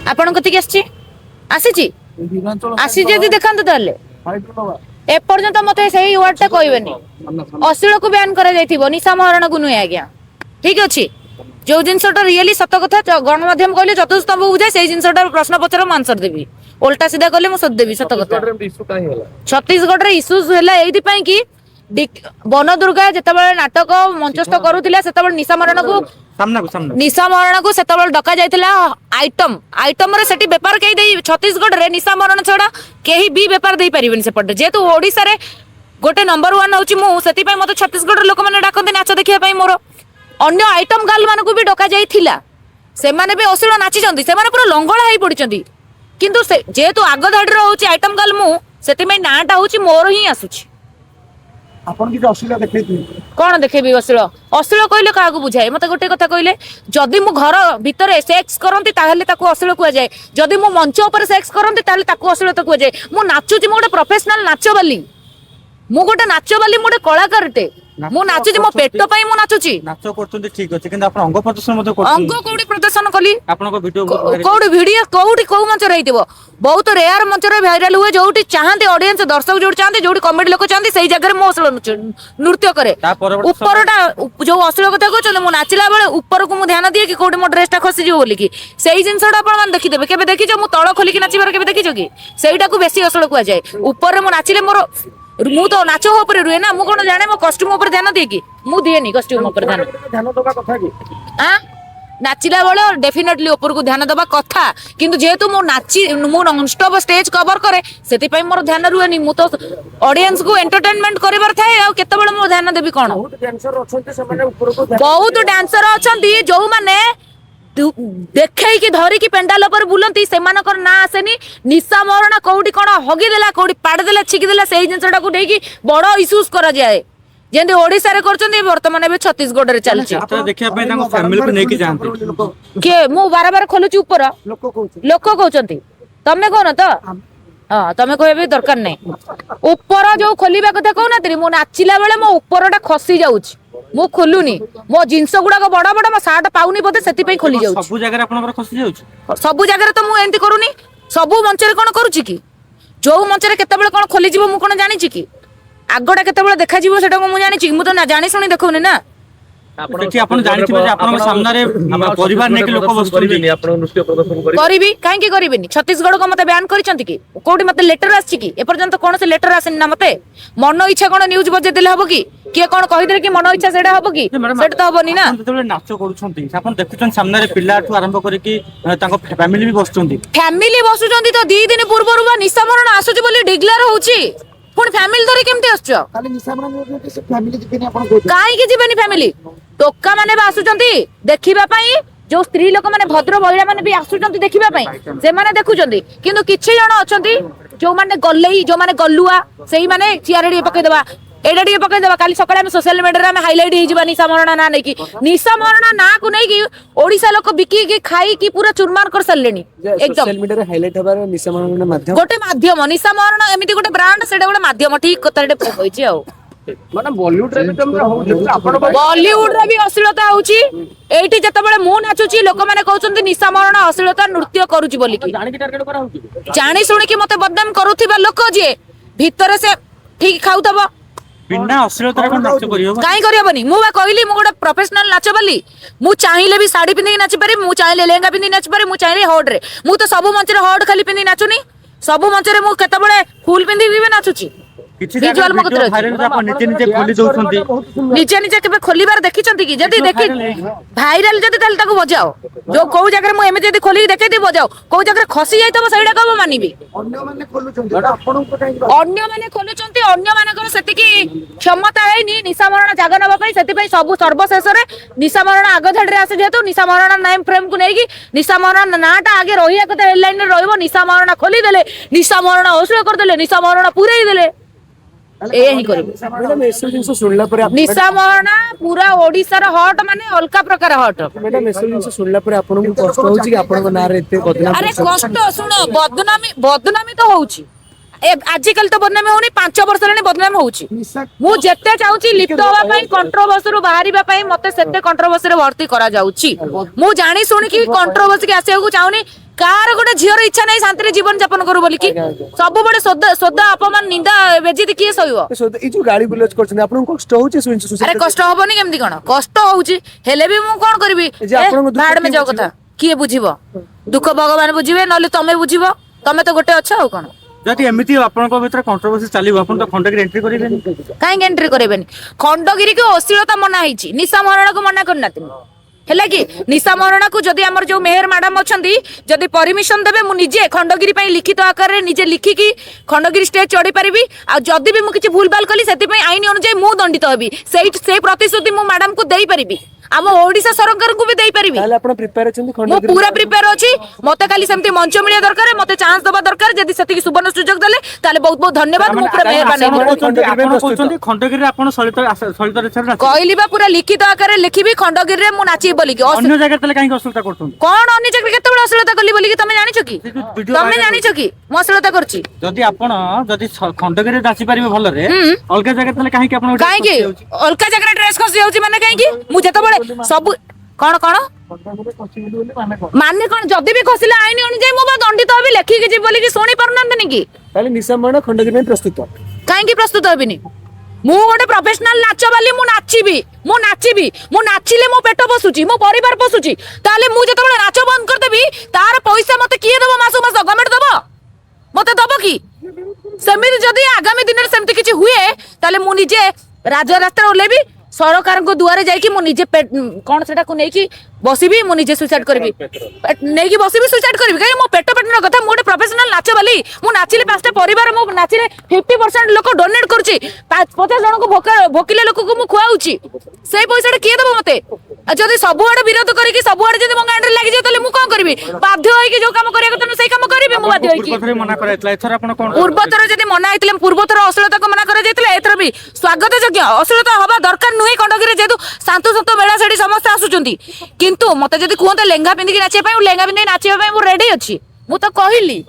आपण कति आसी आसी आसी जदि देखंतु ताले एपर्यंत मते सही वर्ड टा कहबेनी अश्लील को बैन करा जाइथिबो निशा महाराणा को नुहे आज्ञा ठीक अछि जो जिनसटा रियली सत कथा गणमाध्यम कहले चतुस्तंभ बुझे से जिनसटा प्रश्न पचर म आंसर देबी उल्टा सीधा कहले मु सद देबी सत कथा छत्तीसगढ़ रे इश्यूज हैला एथि पई कि वन दुर्गा जेतेबेले नाटक मंचस्थ करूतिला सेतेबेले निशा महाराणा को निशा महाराणा को सेतेबेले डका जाइतिला आइटम रे सेठी व्यापार कई दे छत्तीसगढ़ रे निशा महाराणा छडा केही भी व्यापार देई परिबेन से पटे जेतु ओडिसा रे गोटे नंबर 1 होची मु सेति पई मते छत्तीसगढ़ लोक माने डाकंते नाच देखिया पई मोर अन्य आइटम गर्ल मान को भी डका जाइथिला से माने भी अश्लील नाची जंदी से माने पूरा लंगड़ा हेई पडिचंदी किंतु से जेतु आग धाडी रे होची आइटम गर्ल मु सेति में नाटा होची मोर ही आसुची आपण कि अश्लील देखैथि कोन देखेबी अश्लील कहले काहा को बुझाए मते गोटे कथा कहले जदी मु घर भीतर सेक्स करंती ताहले ताको अश्लील कुआ जाए जदी मु मंच ऊपर सेक्स करंती ताहले ताको अश्लील कुआ जाए मु नाचुची मु गोटे प्रोफेशनल नाचबाली मु गोटे नाचबाली मु गोटे कलाकारटे मु नाचुची मो पेट पई मु नाचुची नाच करतुंती ठीक अछि किंतु आपण अंग प्रदर्शन मध्ये करतुंती अंग कोडी प्रदर्शन कली आपण को वीडियो कोडी वीडियो कोडी को मंच रहितबो बहुत रेयर मंच रे वायरल हुए जोटी चाहते ऑडियंस दर्शक जोटी चाहते जोटी कॉमेडी लोक चाहते सही जगह रे मो अश्लील नृत्य करे ऊपरटा जो अश्लील कथा कहछन मु नाचिला बेले ऊपर को मु ध्यान दिए कि कोडी मो ड्रेस टा खसी जो बोली कि सही जिंसटा आपण मान देखि देबे केबे देखि जो मु तळ खोली कि नाचिबार केबे देखि जो कि सेहीटा को बेसी अश्लील कुआ जाए ऊपर रे मु नाचिले मोर मु तो नाचो ऊपर रुए ना मु कोन जाने मो कॉस्ट्यूम ऊपर ध्यान दे कि मु दिएनी कॉस्ट्यूम ऊपर ध्यान दबा कथा कि हां नाचिला बेले डेफिनेटली ऊपर को ध्यान दबा कथा किंतु जेहेतु मु नाची मु नॉन स्टॉप स्टेज कवर करे सेति पई मोर ध्यान रुएनी मु तो ऑडियंस को एंटरटेनमेंट करिवार थाए आ केते बेले मो ध्यान देबी कोन बहुत डांसर अछंती से माने ऊपर को बहुत डांसर अछंती जो माने देखै कि धरी कि पेंडाल पर बुलंती सेमानकर ना आसेनी निशा महाराणा कोउडी कोन हगी देला कोउडी पाड़ देला छिकी देला सेही जिंसटा को देकी बडो इश्यूज करा जाए जेंदे ओडिसा रे करचंदी वर्तमान एबे छत्तीसगढ़ रे चलछि तो देखिया पे ताको फैमिली को नेकी जानती के मु बार बार खोलुची ऊपर लोक कहउचंती तमे कोन त हां तमे कहबे दरकार नै ऊपर जो खोलिबा कथा कहउना तरी मु नाचिला बेले मो ऊपरटा खसी जाउछि मु खोलुनी मो जिंस गुडा को बड़ा बड़ा मो सार्ट पाउनी बोते सेति पई खोली जाउछि सब जगह आपनकर खसी जाउछि सब जगह तो मु एंती करूनी सब मंच रे कोन करूछि कि जो मंच रे केते बेले कोन खोली जीवो मु कोन जानि छि कि आगोटा केते बेले देखा जीवो सेटा को मु जानि छि मु तो ना जानि सुनी देखौनी ना देखि आपण जानिथिबे जे आपण सामने रे परिवार ने के लोक बसुनी आपण नृत्य प्रदर्शन करिबी काहे की करिबेनी छत्तीसगढ़ को मते बयान करिसंती कि कोठी मते लेटर आछि कि ए पर्यंत कोन से लेटर आसेनी ना मते मन इच्छा कोन न्यूज बजे देले हबो कि के कोन कहि दे कि मन इच्छा सेडा हबो कि सेट तो हबोनी ना जेतेबेले नाच करूछंती आपण देखुछन सामने रे पिल्ला ठु आरंभ करी कि ताको फैमिली भी बसुचंती फैमिली बसुचंती तो 2 दिन पूर्वरु निशा महाराणा आसुची बोली डिक्लेयर होउची पुण फैमिली धरे केमते आछो खाली निशा महाराणा से फैमिली जिबेनी आपण कहू काहे कि जिबेनी फैमिली टोका माने बा आसुचंती देखिबा पई जो स्त्री लोक माने भद्र महिला माने भी आसुचंती देखिबा पई से माने देखुचंती किंतु किछि जण अछंती जो माने गल्लेई जो माने गल्लुआ सेही माने चियारेडी पके देबा एडा डी पके देबा काली सकाळे हम सोशल मीडिया रे हम हाइलाइट हे जिबा निशा महाराणा ना नै कि निशा महाराणा ना को नै कि ओडिसा लोक बिकी कि खाई कि पूरा चुरमार कर सल्लेनी एकदम सोशल मीडिया रे हाइलाइट हबार निशा महाराणा माध्यम गोटे माध्यम निशा महाराणा एमिति गोटे ब्रांड सेडा गोटे माध्यम ठीक कथाटे होइछि आ माने बॉलीवुड रे भी आपण बॉलीवुड रे भी अश्लीलता होउची एठी जते बेले मु नाचुची लोक माने कहउचंती निशा महाराणा अश्लीलता नृत्य करूची बोली कि जानि कि टार्गेट करा होउची जानि सुनि कि मते बदनाम करूथिबा लोक जे भीतर से ठीक खाउतबा बिना अश्लीलता रे नाच करियो काई करियबनी मु बा कहली मु गोटे प्रोफेशनल नाचबाली मु चाहिले भी साड़ी पिंदी नाच पारे मु चाहिले लेहंगा पिंदी नाच पारे मु चाहिले हॉट रे मु तो सब मंच रे हॉट खाली पिंदी नाचुनी सब मंच रे मु केते बळे फुल पिंदी भी नाचुची किछि विजुअल मो कतरे भाइरल आपण निजे निजे खोली दउछंती निजे निजे केबे खोलिबार देखिचंती कि जदी देखि भाइरल जदी ताल ताको बजाओ जो को जगह मु एमे जदी खोली देखे दी बजाओ को जगह खसी जाय तब सहीडा कहबो मानिबी अन्य माने खोलुछंती आपण को काई अन्य माने खोलुछंती अन्य मानकर सेति कि क्षमता हैनी निशा महाराणा जागा नबा पई सेति पई सब सर्वशेष रे निशा महाराणा आग धड़ रे आसे जेतु निशा महाराणा नाम फ्रेम को नै कि निशा महाराणा नाटा आगे रहिया कते हेडलाइन रे रहइबो निशा महाराणा खोली देले निशा महाराणा ओसळ कर देले निशा महाराणा पुरई देले एही करिबो मैडम एसो जिंस सुनला पर निशा महाराणा पूरा ओडिसा रो हॉट माने अलका प्रकार हॉट मैडम एसो जिंस सुनला पर आपन को कष्ट होउची कि आपन को नारे एते बदनाम अरे कष्ट सुनो बदनामी तो होउची आजिकल तो बदनामी होनी 5 वर्ष रे बदनाम होउची मु जेते चाहूची लिप्त होबा पई कंट्रोवर्सी रु बाहरिबा पई मते सेते कंट्रोवर्सी रे भर्ती करा जाउची मु जानी सुनी कि कंट्रोवर्सी के आसे को चाहूनी कार गोटे झीर इच्छा नहीं शांति जीवन यापन करू बोली कि सब बड़े सोदा अपमान निंदा बेजित किए सहिबो ए जो गाड़ी बुलेज करछन आपन कष्ट होचे अरे कष्ट हबनी केमती कोन कष्ट होउची हेले भी मु कोन करबी जे आपन भाड़ में जाओ कथा किए बुझिबो दुख भगवान बुझिबे नले तमे बुझिबो तमे तो गोटे अच्छा हो कोन जदि एमिति आपनक भितर कंट्रोवर्सी चलिबो आपन तो खंडगिरी एंट्री करिबेनी काहे एंट्री करेबेनी खंडगिरी को अश्लीलता मना हिची निशा महाराणा को मना करनाती हेला कि निशा महाराणा को जदि हमर जो मेयर मैडम अछंती जदि परमिशन देबे मु निजे खंडगिरी पई लिखित आकार रे निजे लिखि की खंडगिरी स्टेज चढ़ी परिबी आ जदि भी मु किछि भूल भाल कली सेति पई आईन अनुसार मु दंडित हेबी से प्रतिश्रुति मु मैडम को देई परिबी आम ओडिशा सरकार को भी देई परिबी ताले आपण प्रिपेयर अछन मु खंडगिरी पूरा प्रिपेयर अछि मते खाली सेमती मंच मिलिया दरकार मते चांस दबा दरकार जदि सेति सुवर्ण सुजोग देले ताले बहुत बहुत धन्यवाद मु पूरा मेहरबानी खंडगिरी आपण सलित कहली बा पूरा लिखित आकार रे लिखिबी खंडगिरी रे मु नाची बोली कि अन्य जगह तले काहे असुलता करथुन कौन अन्य जगह केते बड़ अश्लीलता कली बोली कि तमे जानिछो कि तमे जानिछो कि मु अश्लीलता करछि जदि आपण जदि खंडगिरी नाची परिबे भल रे अलगा जगह तले काहे कि आपण काहे कि अलका जगह ड्रेस खसी जाउछि माने काहे कि मु जते बड़े सब कौन कौन माने कौन जदि भी खसिले आईन अनुसार मु बा दंडित होबी लेखि कि जी बोली कि सुनी पारुनंतनी कि ताले निशा महाराणा खंडगिरी में प्रस्तुत काहे कि प्रस्तुत होबिनी मु गोटे प्रोफेशनल नाच वाली मु नाचिबी मु नाचिले मो पेट बसुची मो परिवार बसुची ताले मु जते बड़े नाच बंद कर देबी तार पैसा मते किए देबो मासो मास गवर्नमेंट देबो मते देबो कि सेमिति जदि आगामी दिन रे सेमिति किछि हुए ताले मु निजे राजा रास्ता ओलेबी सरकार को दुआरे जाइकी मु निजे कौन सेटा को नेकी बसिबी मु निजे सुसाइड करबी नेकी बसिबी सुसाइड करबी काहे मो पेट पेट कथा मु गोटे प्रोफेशनल नाच वाली मु नाचिले पांचटा परिवार मु नाचिले 50% लोक डोनेट करछि 50 जन को भोकिले लोक को मु खुआउछि से पैसाटा किए देबो मते जदि सबुआडे विरोध करिकि सबुआडे जदि मो गांडरे लागि जे तले मु कोन करबी बाध्य होई कि जो काम करिया कथा सेई काम करबी मु बाध्य होई कि पूर्वथर मना कराइतला एथर आपण कोन पूर्वथर जदि मना आइतले पूर्वथर अश्लीलता को मना करा जाइतले एथर भी स्वागत योग्य अश्लीलता हवा दरकार नुहे खंडगिरी जेतु शांत शांत मेला सेठी समस्त आसुचंती किंतु मते जदि कहते लेंगा पिंदी नाचे पई लेंगा पिंदी नाचे पई मु रेडी अछि मु तो कहली